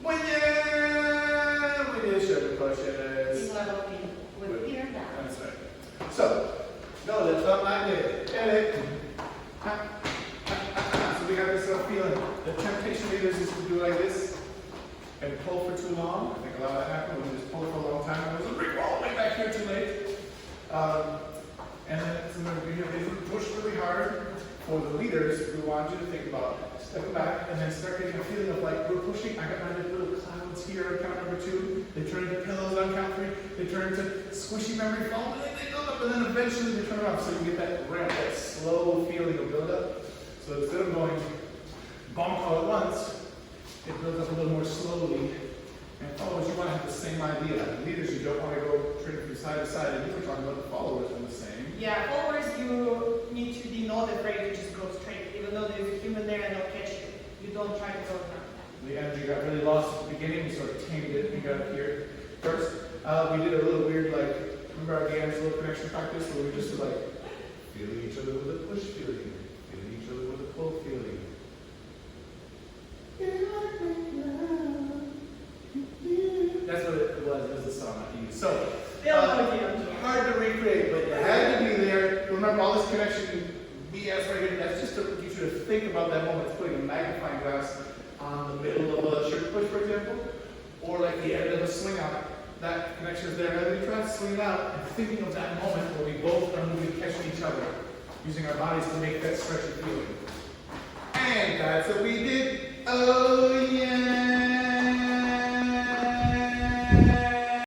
When you sugar pushes. With ear down. That's right. So, no, that's not like it. Get it. So we got this feeling. The temptation leaders is to do like this and pull for too long. I think a lot of that happened when we just pulled for a long time. And it was like, all the way back here too late. And then sometimes we push really hard. For the leaders, we want you to think about stepping back and then start getting a feeling of like we're pushing. I got my little clouds here on count number 2. They turn into pillows on count 3. They turn into squishy memory foam, and then they build up, and then eventually they turn off. So you get that ramp, that slow feeling of build up. So instead of going bonk all at once, it builds up a little more slowly. And followers, you want to have the same idea. Leaders, you don't want to go turning from side to side. And you were talking about the followers are the same. Yeah, followers, you need to be not afraid to just go straight. Even though there's a human there and they'll catch you. You don't try to go around. The energy got really lost at the beginning. We sort of tamed it. We got here first. We did a little weird, like, remember our D'Angelo connection practice where we just were like feeling each other with a push feeling, feeling each other with a pull feeling. That's what it was. It was a song I used. So, hard to recreate, but you had to be there. Remember all this connection BS right here. That's just to get you to think about that moment. It's putting a magnifying glass on the middle of a shirt push, for example, or like the end of a swing out. That connection is there. And then we try to swing it out and thinking of that moment where we both are moving, catching each other, using our bodies to make that stretchy feeling. And that's what we did. Oh yeah.